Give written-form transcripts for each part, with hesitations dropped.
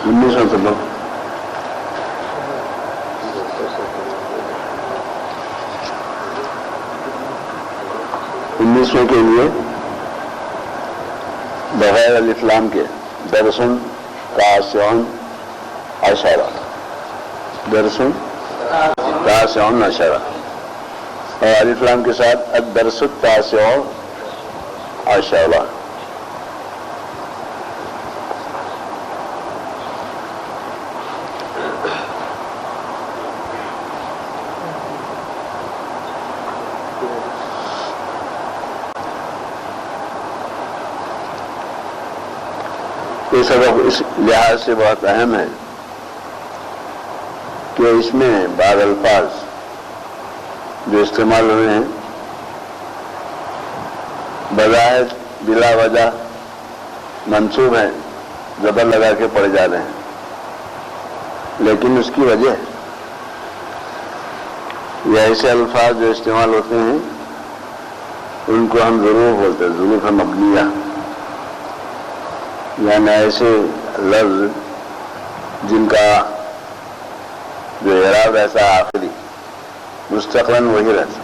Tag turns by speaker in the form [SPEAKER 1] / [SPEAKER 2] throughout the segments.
[SPEAKER 1] 19واں سبق انیسویں کے لیے بغیر الف لام کے درسن تاسعون عشرہ، درسن تاسعون عشرہ، اور الف لام کے ساتھ الدرس التاسع عشرہ۔ یہ سبق اس لحاظ سے بہت اہم ہے کہ اس میں بعض الفاظ جو استعمال ہوئے ہیں بظاہر بلا وجہ منسوب ہیں، زبر لگا کے پڑے جا رہے ہیں، لیکن اس کی وجہ یہ ایسے الفاظ جو استعمال ہوتے ہیں ان کو ہم ظروف بولتے ہیں، ظروف مبنیہ، یعنی ایسے لفظ جن کا جو اعراب رہتا ہے آخری مستقلاً وہی رہتا،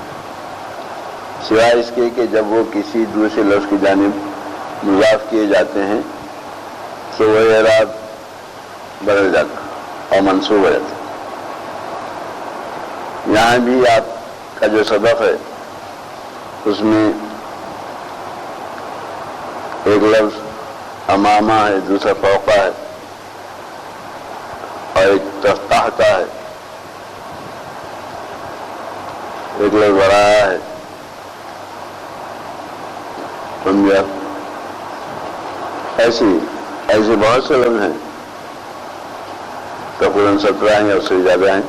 [SPEAKER 1] سوائے اس کے کہ جب وہ کسی دوسرے لفظ کی جانب مضاف کیے جاتے ہیں تو وہ اعراب بدل جاتا اور منصوب ہو جاتا۔ یہاں بھی آپ کا جو سبق ہے اس میں ایک لفظ امامہ ہے، دوسرا فوقہ ہے، اور ایک تحتہ ہے، ایک لفظ وراء ہے، سمجھا؟ ایسے بہت سے لفظ ہیں، تقریباً 17 ہیں یا اس سے زیادہ ہیں،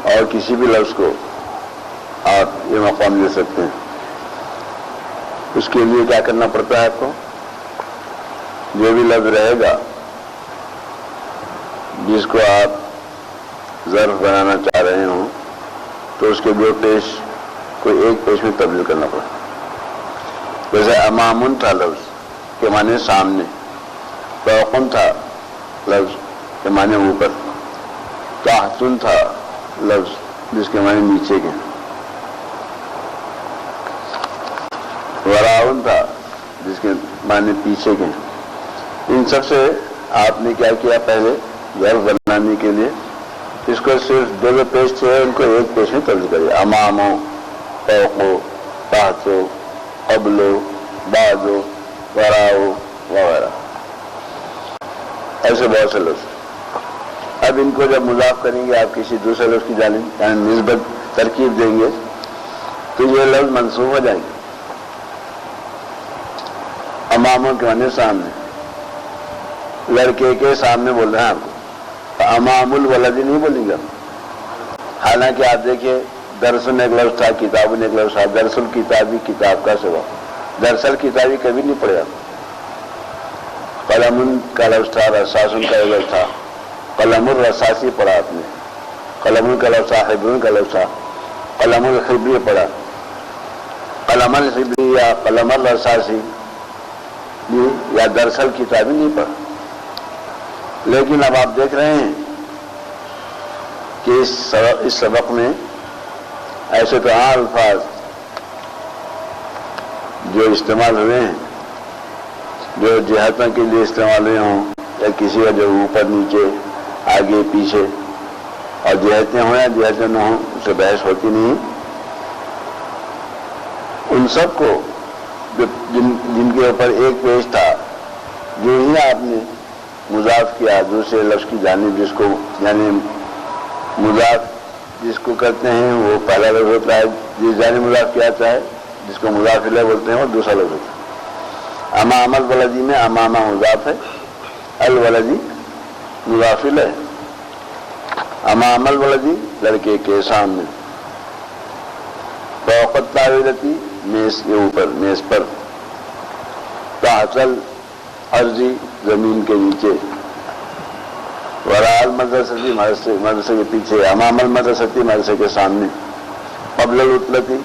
[SPEAKER 1] اور کسی بھی لفظ کو آپ یہ مقام دے سکتے ہیں۔ اس کے لیے کیا کرنا پڑتا ہے آپ کو؟ جو بھی لفظ رہے گا جس کو آپ ظرف بنانا چاہ رہے ہوں تو اس کے دو پیش کو ایک پیش میں تبدیل کرنا پڑتا۔ جیسے امامن تھا لفظ کے معنی سامنے، فوقن تھا لفظ کے معنی اوپر، تحتن تھا لفظ جس کے معنی نیچے کے، وراؤن تھا جس کے معنی پیچھے کے۔ ان سب سے آپ نے کیا کیا؟ پہلے ظرف بنانے کے لیے اس کو صرف دو پیش تھے ان کو ایک پیش میں تبدیل کریے، امامو، فوقو، تحتو، قبلو، بعدو، وراؤ وغیرہ، ایسے بہت سے لفظ۔ اب ان کو جب مضاف کریں گے آپ کسی دوسرے لفظ کی جانب، یعنی نسبت ترکیب دیں گے تو یہ لفظ منصوب ہو جائیں گے۔ اماموں کے معنی سامنے، لڑکے کے سامنے بول رہے ہیں آپ کو، امام الولدی نہیں بولیں گے۔ حالانکہ آپ دیکھیے درسن ایک لفظ تھا، کتابن ایک لفظ تھا، درس الکتابی کتاب کا سبق، درس الکتابی کبھی نہیں پڑھا۔ قلم کا لفظ تھا، رساسن کا لفظ تھا، قلم الرساسی پڑھا آپ نے، قلم کا لفظ تھا، حبرن کا لفظ تھا، قلم الحبری پڑھا، قلم الحبری یا قلم الرساسی یا درس الکتابی نہیں پڑھا۔ لیکن اب آپ دیکھ رہے ہیں کہ اس سبق میں ایسے تو الفاظ جو استعمال ہوئے ہیں جو جہتوں کے لیے استعمال ہوئے ہوں یا کسی کا جو اوپر نیچے آگے پیچھے، اور جہتیں ہوں یا جہتیں نہ ہوں اس سے بحث ہوتی نہیں، ان سب کو جن کے اوپر ایک پیش تھا جو ہی آپ نے مضاف کیا دوسرے لفظ کی جانب، جس کو یعنی مضاف جس کو کرتے ہیں وہ پہلا لفظ ہوتا ہے، جس جانب مضاف کیا جاتا ہے جس کو مضاف الیہ بولتے ہیں وہ دوسرا لفظ ہوتا ہے۔ امام الولدی میں امامہ مضاف ہے، الولدی مضاف الیہ، امام الولدی لڑکے کے سامنے، فوق الطاولتی میز کے اوپر، میز پر، تحت الارضی زمین کے نیچے، وراء المدرستی مدرسے کے پیچھے، امام المدرستی مدرسے کے سامنے، قبل العطلتی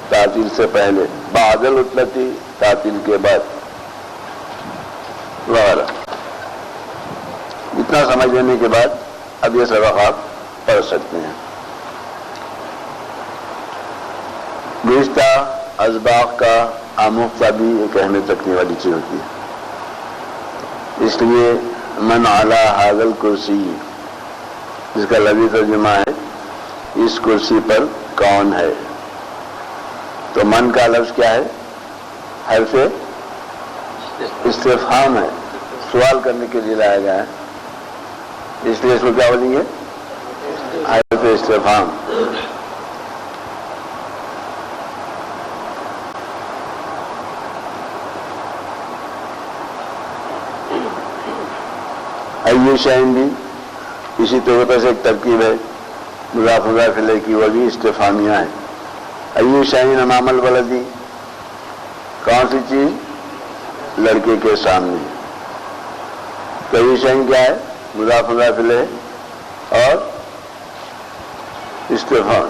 [SPEAKER 1] تعطیل سے پہلے، بعد العطلتی تعطیل کے بعد وغیرہ۔ اتنا سمجھ لینے کے بعد اب یہ سبق آپ پڑھ سکتے ہیں. گزشتہ اسباق کا آموختہ بھی ایک اہمیت رکھنے والی چیز ہوتی ہے. اس لیے من علی ھذا الکرسی، جس کا لفظی ترجمہ ہے اس کرسی پر کون ہے. تو من کا لفظ کیا ہے؟ حرف استفہام ہے، سوال کرنے کے لیے لایا گیا ہے، اس لیے اس کو کیا بولیں گے؟ حرف استفہام. ایو شین بھی اسی طریقے سے ایک ترکیب ہے مضاف مضاف الیہ کی، وہ بھی استفہامیہ ہے. ایو شین امام الولدی، کون سی چیز لڑکے کے سامنے. تو ایو شین کیا ہے؟ مضاف مضاف الیہ اور استفہام.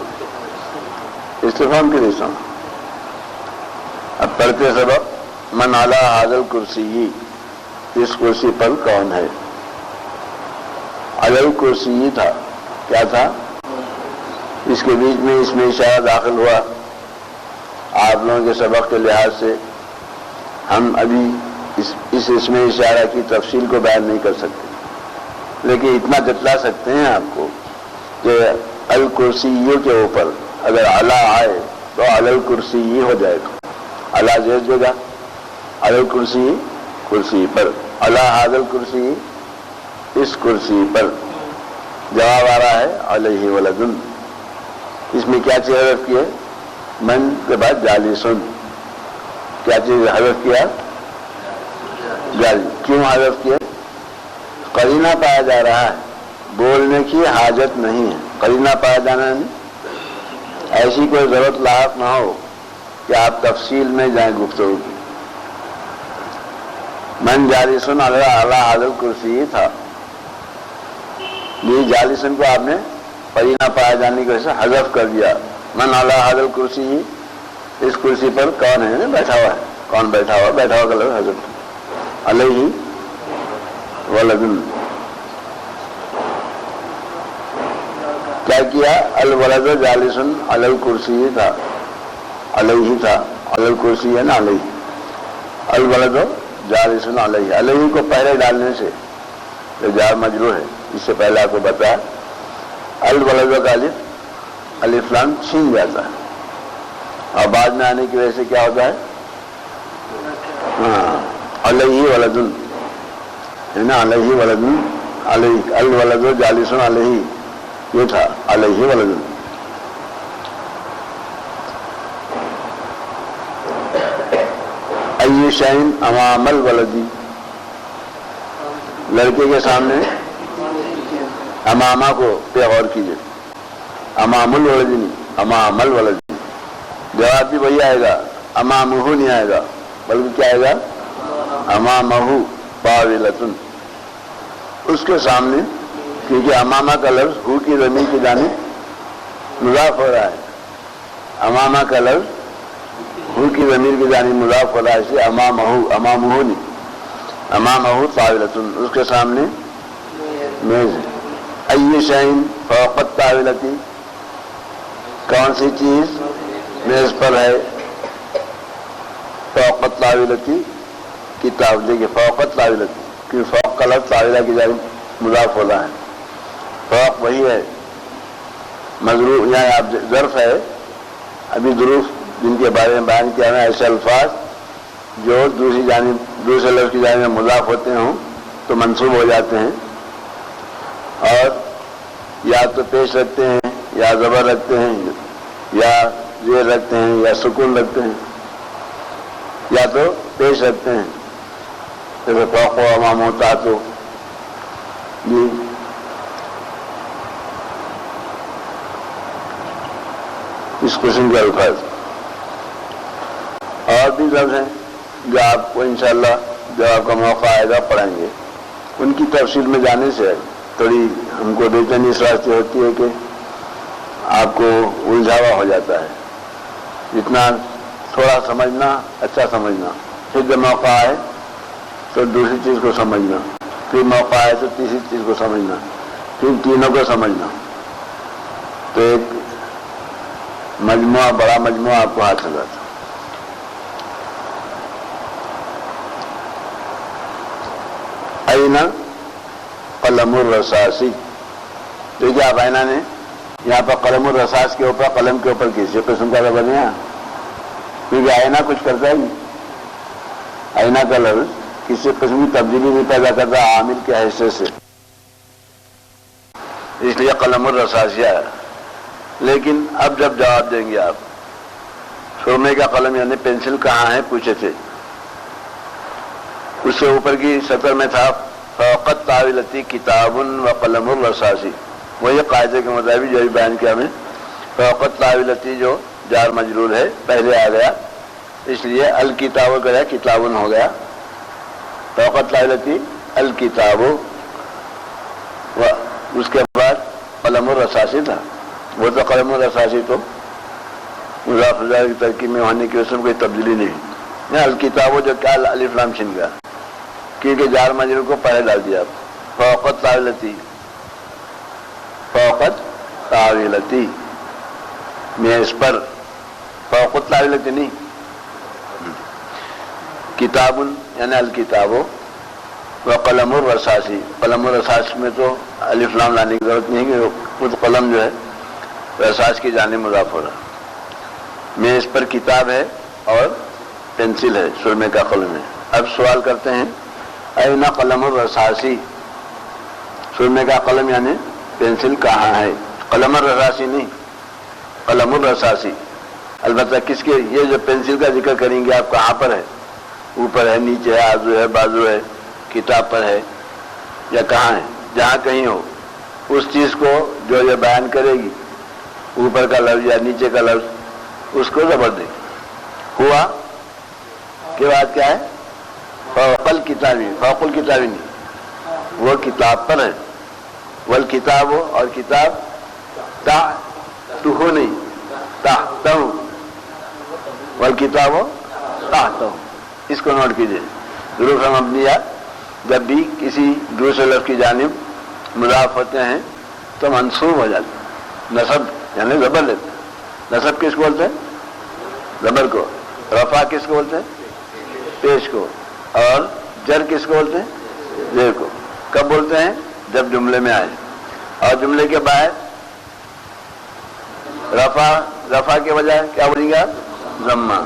[SPEAKER 1] استفہام کے لیے سنا. اب پڑھتے سبق من علی ھذا الکرسی، اس کرسی پر کون ہے. علی الکرسی تھا، کیا تھا؟ اس کے بیچ میں اس میں اشارہ داخل ہوا. آپ لوگوں کے سبق کے لحاظ سے ہم ابھی اس میں اشارہ کی تفصیل کو بیان نہیں کر سکتے، لیکن اتنا جتلا سکتے ہیں آپ کو کہ الکرسی کے اوپر اگر علی آئے تو علی الکرسی ہو جائے گا. علی زیر جگہ، علی الکرسی کرسی پر، علی ھذا الکرسی اس کرسی پر. جواب آ رہا ہے علیہ ولدن. اس میں کیا چیز حذف کی ہے؟ من کے بعد جالسن. کیا چیز حذف کیا؟ جالی. کیوں حذف کیا؟ قرینہ پایا جا رہا ہے، بولنے کی حاجت نہیں ہے. قرینہ پایا جانا نہیں، ایسی کوئی ضرورت لاحق نہ ہو کہ آپ تفصیل میں جائیں گفتگو کی. من جالسن علی ھذا الکرسی تھا، یہ جالسن کو آپ نے قرینہ پایا جانے کی وجہ سے حذف کر دیا. من علی ھذا الکرسی، اس کرسی پر کون ہے؟ بیٹھا ہوا ہے. کون بیٹھا ہوا؟ بیٹھا ہوا کا لفظ حذف. علیہ ولدن. کیا کیا؟ الولد جالسن علی الکرسی تھا، علیہ تھا، علی الکرسی ہے نا علیہ. الولد جالسن علیہ، علیہ کو پہلے ڈالنے سے جو جار مجرور ہے، اس سے پہلے آپ کو بتایا الولد کا الف لام چھین جاتا ہے اور بعد میں آنے کی وجہ سے کیا ہوتا ہے؟ علیہ ولدن ہے نا، علیہ ولدن. علیہ الولد جالسن علیہ، یہ تھا علیہ ولدن. ای شین امام الولدی، لڑکے کے سامنے. امامہ کو پہ غور کیجیے، امام الولد نہیں، امام الولد. جواب بھی وہی آئے گا، امامہ نہیں آئے گا، بلکہ کیا آئے گا؟ امامہ طاولۃ. اس کے سامنے، کیونکہ امامہ کا لفظ ہو کی ضمیر کی جانب مضاف ہو رہا ہے. امامہ کا لفظ ہو کی ضمیر کی جانب مضاف ہو رہا ہے، اس لیے امامہ نہیں، امامہ طاولۃ. اس کے سامنے میز. ای شین فوق الطاولۃ، کون سی چیز میز پر ہے؟ فوق الطاولۃ کی طاولہ کی فوق الطاولۃ، کیونکہ فوق کا لفظ طاولہ کی جانب مضاف ہو رہا ہے. فوق وہی ہے مضروف، یہاں آپ ظرف ہے. ابھی ظروف جن کے بارے میں بیان کیا ہے، ایسے الفاظ جو دوسری جانب دوسرے لفظ کی جانب مضاف ہوتے ہوں تو منصوب ہو جاتے ہیں، اور یا تو پیش رکھتے ہیں یا زبر رکھتے ہیں یا زیر رکھتے ہیں یا سکون رکھتے ہیں، یا تو پیش رکھتے ہیں. جیسے فوق و امام ہوتا تو جی اس قسم کے الفاظ. اور بھی لفظ ہیں جو آپ کو انشاءاللہ جب آپ کا موقع آئے گا پڑھیں گے. ان کی تفصیل میں جانے سے تھوڑی ہم کو بے چینی اس واسطے ہوتی ہے کہ آپ کو الجھاوا ہو جاتا ہے. جتنا تھوڑا سمجھنا اچھا سمجھنا، پھر جب موقع آئے تو دوسری چیز کو سمجھنا، پھر موقع ہے تو تیسری چیز کو سمجھنا، پھر تینوں کو سمجھنا، تو ایک مجموعہ، بڑا مجموعہ آپ کو حاصل ہوتا۔ آئینہ قلم الرصاصی، دیکھیے آپ آئینہ نے یہاں پر قلم الرصاص کے اوپر، قلم کے اوپر کسی قسم کا لفظ نہیں ہے، کیونکہ آئینہ کچھ کرتا ہے نہیں، آئینہ کا لفظ کسی قسم کی تبدیلی نہیں پیدا کرتا عامل کے حصے سے، اس لیے قلم الرصاصیہ ہے۔ لیکن اب جب جواب دیں گے آپ، سرمے کا قلم یعنی پینسل کہاں ہے پوچھے تھے، اس سے اوپر کی سطر میں تھا فوقت طاولتی کتاب و قلم الرصاصی، وہی قاعدے کے مطابق جو بیان کیا ہمیں، فوقت طاولتی جو جار مجرور ہے پہلے آ گیا، اس لیے الکتاب گیا کتابن ہو گیا، فوقت طاولتی الکتاب، اس کے بعد قلم الرصاصی تھا، وہ تو قلم الرصاصی تو مضاف الیہ کی ترکیب میں ہونے کی اس میں کوئی تبدیلی نہیں، الکتاب جو کیا الف لام شن گیا، کیونکہ جار مجرور کو پہلے ڈال دیا، فوقت طاولتی، فوقت طاولتی میز پر، فوقت طاولتی نہیں، کتاب یعنی الکتاب و قلم الرصاصی، قلم الرصاص میں تو الف لام لانے کی ضرورت نہیں کہ خود قلم جو ہے رصاص کی جانب مضاف ہو رہا، میز پر کتاب ہے اور پینسل ہے، سرمے کا قلم ہے۔ اب سوال کرتے ہیں اینا قلم الرصاصی، سرمے کا قلم یعنی پینسل کہاں ہے، قلم الرصاصی نہیں، قلم الرصاصی، البتہ کس کے، یہ جو پینسل کا ذکر کریں گے آپ کہاں پر ہے، اوپر ہے، نیچے ہے، آزو ہے، بازو ہے، کتاب پر ہے یا کہاں ہے، جہاں کہیں ہو اس چیز کو جو یہ بیان کرے گی، اوپر کا لفظ یا نیچے کا لفظ، اس کو زبر دے، ہوا کے بعد کیا ہے، فوق الکتابی، فوق الکتابی نہیں، وہ کتاب پر ہے، والکتاب اور کتاب تحتہ نہیں، تحتہ، والکتاب تحتہ، اس کو نوٹ کیجئے، حروف مبنیہ جب بھی کسی دوسرے لفظ کی جانب مضاف ہوتے ہیں تو منصوب ہو جاتے ہیں، نصب یعنی زبر لیتے ہیں، نصب کس کو بولتے ہیں، زبر کو، رفع کس کو بولتے ہیں، پیش کو، اور جر کس کو بولتے ہیں، زیر کو، کب بولتے ہیں، جب جملے میں آئے، اور جملے کے بعد رفع کے بجائے کیا بولیں گے آپ، ضمہ،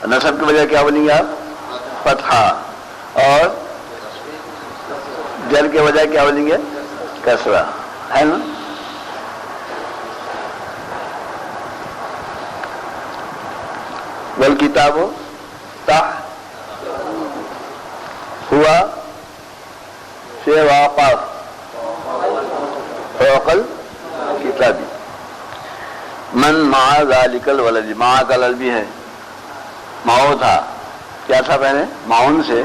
[SPEAKER 1] نصب کے بجائے کیا بولیں گے آپ، فتحہ، اور جر کے بجائے کیا بولیں گے، کسرہ، ہے نا۔ والکتاب ہوا سے واقف فوق الکتابی، من مع ذالک الولد، مع کا لفظ بھی ہے، معو تھا، کیا تھا پہلے، معون سے،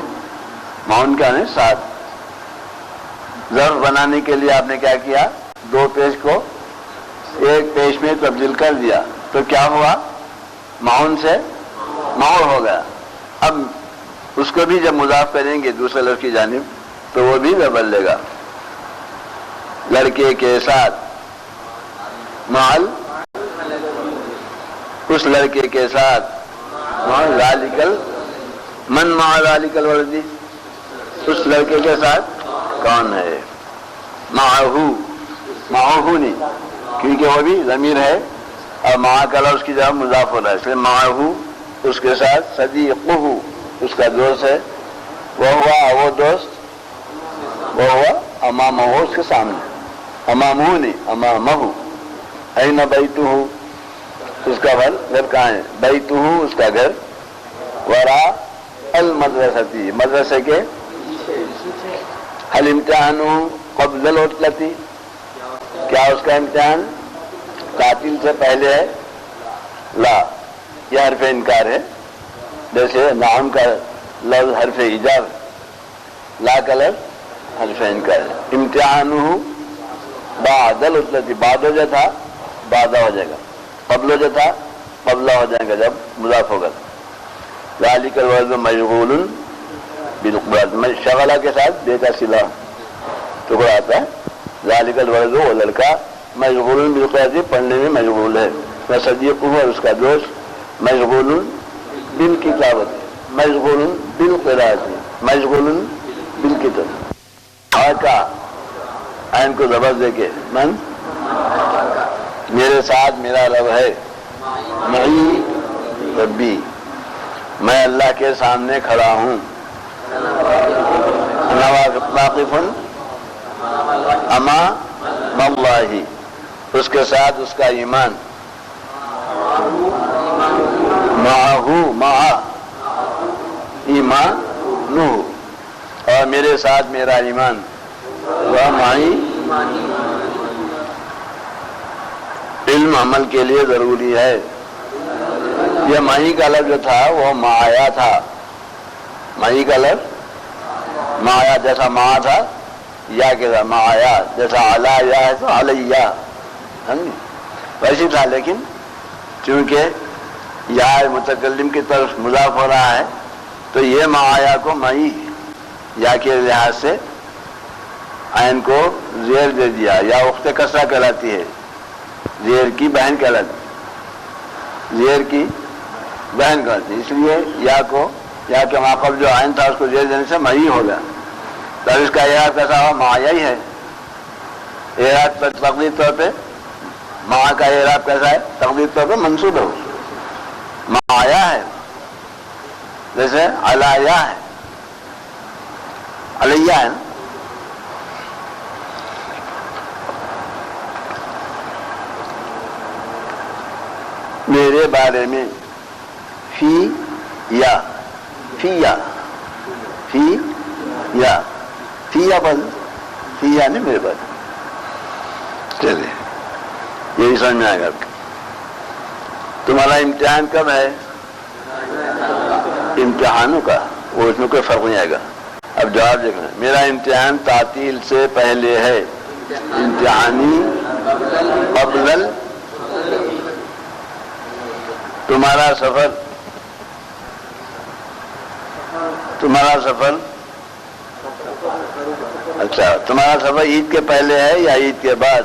[SPEAKER 1] معون کیا ہے ساتھ، ظرف بنانے کے لیے آپ نے کیا کیا، دو پیش کو ایک پیش میں تبدیل کر دیا، تو کیا ہوا، معون سے معول ہو گیا، اب اس کو بھی جب مضاف کریں گے دوسرے لفظ کی جانب تو وہ بھی زبر لے گا، لڑکے کے ساتھ، معل اس لڑکے کے ساتھ، ذالک من مع ذالک الولد، اس لڑکے کے ساتھ کون ہے، معہو، معہو نہیں، کیونکہ وہ بھی ضمیر ہے اور مع کا لفظ کی جگہ مضاف ہو رہا ہے، اس لیے معہو اس کے ساتھ، صدیقہ اس کا دوست ہے، وہ ہوا وہ دوست، وہ ہوا امامہ اس کے سامنے، امامہ نہیں امامہ، این بیتہ اس کا گھر کہاں ہے، بیتہ اس کا گھر، وراء المدرستی مدرسے کے، حل امتحان قبل العطلتی، کیا اس کا امتحان قاتل سے پہلے ہے، لا، یہ حرف انکار ہے، جیسے نعم کا لفظ حرف ایجاب، لا کا لفظ حرف انکار ہے، امتحانہ بعد العطلتی، بعد جو تھا بعد ہو جائے گا، قبل جو تھا قبل ہو جائے گا جب مضاف ہوگا، ذالک الولد مشغول بالقرآن، شغلہ کے ساتھ بے کا صلہ ٹکڑا آتا ہے ذالک الولد، وہ لڑکا مشغول بالقراءۃ، پڑھنے میں مشغول ہے، وصدیقہ اور اس کا دوست مشغول بالکتابۃ، مشغول بالقراءۃ، مشغول بالکتاب۔ کا عین کو زبر دے کے من میرے ساتھ میرا رب ہے، معی ربی، میں اللہ کے سامنے کھڑا ہوں، انا واقف امام اللہ، اس کے ساتھ اس کا ایمان، معہو مع ایمانہ، اور میرے ساتھ میرا ایمان، وہ معی۔ علم عمل کے لیے ضروری ہے۔ یہ معی کا لفظ جو تھا وہ معایا تھا، معی کا لفظ معایا، جیسا معا تھا یا کے تھا معایا، جیسا علا یا ہے تو علیہ، ویسی تھا، لیکن چونکہ یا متکلم کی طرف مضاف ہو رہا ہے تو یہ معایا کو معی یا کے لحاظ سے عین کو زیر دے دیا، یا اخت کسرہ کہلاتی ہے، زیر کی بہن کہلاتی، زیر کی بہن کہلاتی، اس لیے یا کو، یا کے ماقبل جو عین تھا اس کو زیر دینے سے معی ہو گیا، تب اس کا اعراب کیسا ہوا؟ معایا ہی ہے۔ اعراب پر تقدیر طور پہ معا کا اعراب کیسا ہے؟ تقدیر طور پہ منصوب ہے، معایا ہے، جیسے علیہ ہے، علیہ ہے نا۔ میرے بارے میں فی یا بل فی یا نہیں میرے بارے میں، چلے یہی سمجھ میں آئے گا۔ تمہارا امتحان کب ہے؟ امتحانوں کا، وہ اس میں کوئی فرق نہیں آئے گا۔ اب جواب دیکھنا، میرا امتحان تعطیل سے پہلے ہے، امتحانی قبل تمہارا سفر اچھا، تمہارا سفر عید کے پہلے ہے یا عید کے بعد؟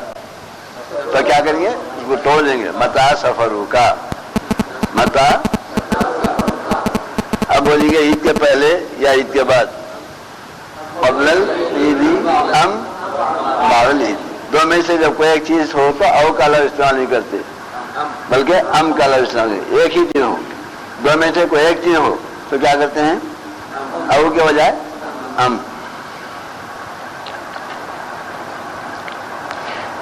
[SPEAKER 1] تو کیا کریں گے؟ اس کو توڑ دیں گے، متا سفروں کا، متا، اب بولیے گے عید کے پہلے یا عید کے بعد، قبل العید ام بعد العید، دو میں سے جب کوئی ایک چیز ہو تو او کا لفظ استعمال نہیں کرتے بلکہ ام کا لفظ استعمال کرتے، ایک ہی چیز ہو، دو میں سے کوئی ایک چیز ہو تو کیا کرتے ہیں؟ او کے بجائے ام۔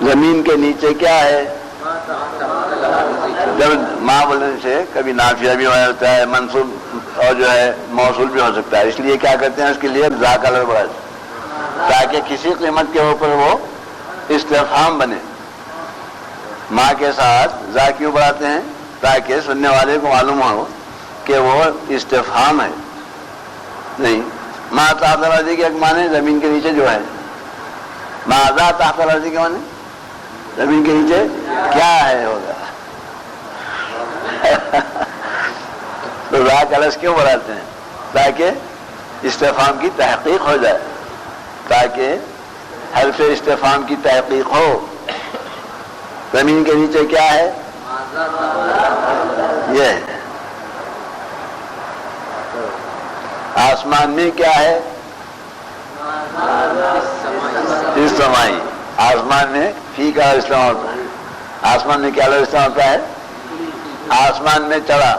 [SPEAKER 1] زمین کے نیچے کیا ہے؟ جب ماں بولنے سے کبھی نافیہ بھی ہو جاتا ہے، منصوب اور جو ہے موصول بھی ہو سکتا ہے، اس لیے کیا کرتے ہیں اس کے لیے ذا کا لفظ بڑھاتے تاکہ کسی قیمت کے اوپر وہ استفہام بنے۔ ماں کے ساتھ ذا کیوں بڑھاتے ہیں؟ تاکہ سننے والے کو معلوم ہو کہ وہ استفہام ہے، نہیں ماں تحت الارض کے ایک معنی زمین کے نیچے جو ہے، ماذا تحت الارض کے معنی زمین کے نیچے کیا ہے ہوگا۔ تو ذا کا لفظ کیوں بڑھاتے ہیں؟ تاکہ استفہام کی تحقیق ہو جائے، تاکہ حرف استفہام کی تحقیق ہو۔ زمین کے نیچے کیا ہے؟ یہ ہے۔ آسمان میں کیا ہے؟ اس سمائی، آسمان میں فی کا استعمال ہوتا ہے۔ آسمان میں کیا لفظ استعمال ہوتا ہے؟ آسمان میں چڑھا،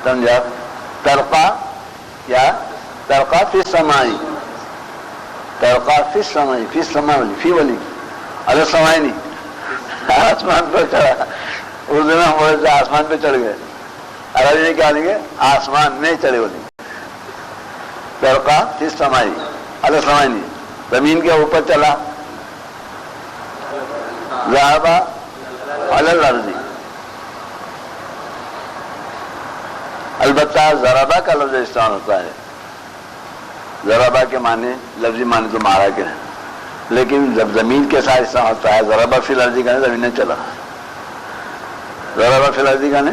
[SPEAKER 1] سمجھا؟ ترقا یا ترقا فی السمائی، ترقا فی السمائی، فی السمائی والی، فی والی ارے سمائی نہیں، آسمان پر چڑھا، اردو میں ہم بولے آسمان پہ چڑھ گئے، عربی میں کیا لیں گے؟ آسمان میں چڑھے بولیں گے، ترقا فی السمائی، ارے سمائی نہیں، زمین کے اوپر چلا، ذهب علی الارض، البتہ ضربہ کا لفظ استعمال ہوتا ہے، ضربہ کے معنی لفظی معنی تو مارا کے ہیں، لیکن جب زمین کے ساتھ استعمال ہوتا ہے ضربہ فی الارض کا زمین نے چلا، ضربہ فی الارض کا نے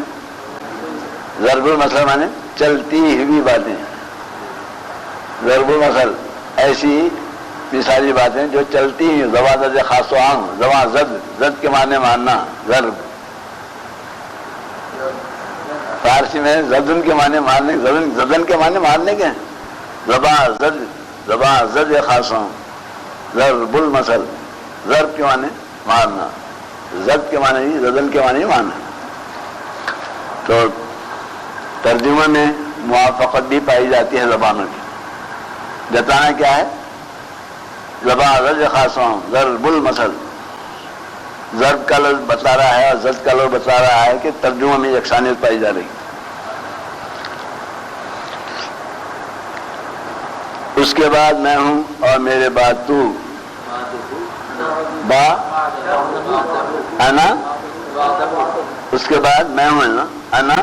[SPEAKER 1] ضرب المثل معنی چلتی ہوئی باتیں، ضرب المثل ایسی یہ ساری باتیں جو چلتی ہیں، زبان زد خاص و عام، زبان زد، زد کے معنی ماننا، ضرب، فارسی میں زدن کے معنی مارنے، زدن کے معنی مارنے کے ہیں، زبان زد خاص و عام، ضرب المثل، ضرب کے معنی مارنا، زد کے معنی نہیں، زدن کے معنی مارنا۔ تو ترجمہ میں موافقت بھی پائی جاتی ہے زبانوں کی۔ جتانا کیا ہے؟ زبان زد خاص و عام، ضرب المثل، ضرب کا لفظ بتا رہا ہے اور زد کا لفظ بتا رہا ہے کہ ترجمہ میں یکسانیت پائی جا رہی۔ اس کے بعد میں ہوں اور میرے بعد تو، با انا، اس کے بعد میں ہوں نا، انا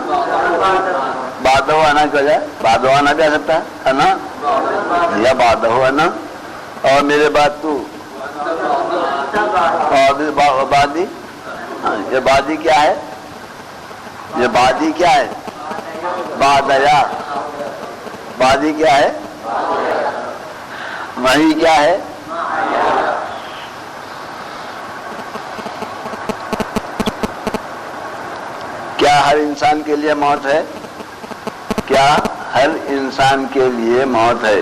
[SPEAKER 1] بادہ انا کیا جائے؟ بادہ انا بھی آ سکتا ہے، انا یا بادہ انا، اور میرے بعد تو، اور بادی، یہ بادی کیا ہے؟ یہ بادی کیا ہے؟ بادیا، بادی کیا ہے؟ وہی کیا ہے؟ کیا ہر انسان کے لیے موت ہے؟ کیا ہر انسان کے لیے موت ہے؟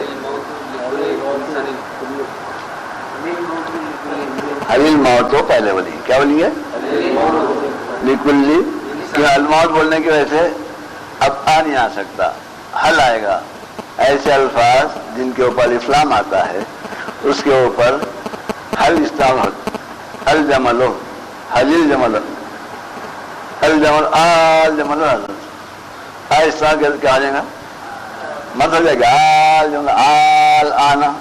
[SPEAKER 1] حل الموت تو پہلے بولی، کیا بولی ہے؟ لکلی، کہ الموت بولنے کی وجہ سے اب آ نہیں آ سکتا، حل آئے گا۔ ایسے الفاظ جن کے اوپر اسلام آتا ہے اس کے اوپر حل استعمال ہوتا، حل جمل ہو، حل جمل، حل جمل، آل جمل، اس طرح کیا آ جائے گا؟ مطلب ہے کہ آل جمل، آل آنا،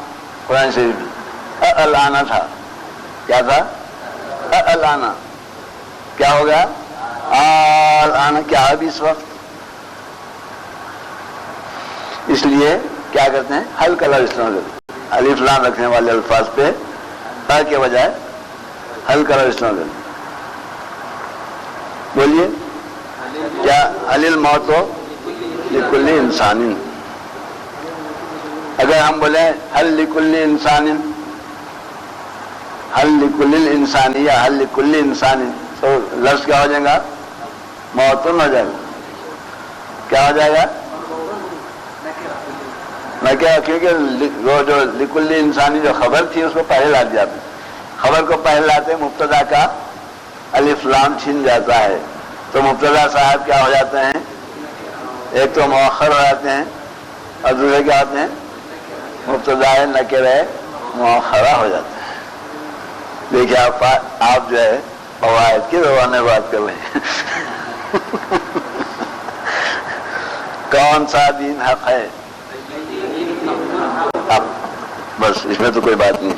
[SPEAKER 1] قرآن شریف میں ال آنا تھا، کیا تھا؟ ال آنا، کیا ہو گیا؟ آل آنا، کیا ہے بھی اس وقت؟ اس لیے کیا کرتے ہیں؟ حل کا لفظ استعمال کرتے ہیں، الف لام رکھنے والے الفاظ پہ تا کے بجائے حل کا لفظ استعمال کرتے ہیں۔ بولیے کیا حل الموت ہو لکل انسان، اگر ہم بولیں حل لکل انسان، حل لکل انسان یا حل لکل انسان، تو لفظ کیا ہو جائے گا؟ موتن ہو جائے گا۔ کیا ہو جائے گا؟ میں کیا، کیونکہ وہ جو لکل انسانی جو خبر تھی اس کو پہلے لا دیا، خبر کو پہلے لاتے مبتدا کا الف لام چھن جاتا ہے، تو مبتدا صاحب کیا ہو جاتے ہیں؟ ایک تو مؤخر ہو جاتے ہیں اور دوسرے کیا ہوتے ہیں؟ مبتدا نکرہ مؤخرہ ہو جاتے ہیں۔ دیکھیے آپ جو ہے فوائد کی زبان میں بات کر رہے ہیں۔ کون سا دین حق ہے؟ اب بس اس میں تو کوئی بات نہیں۔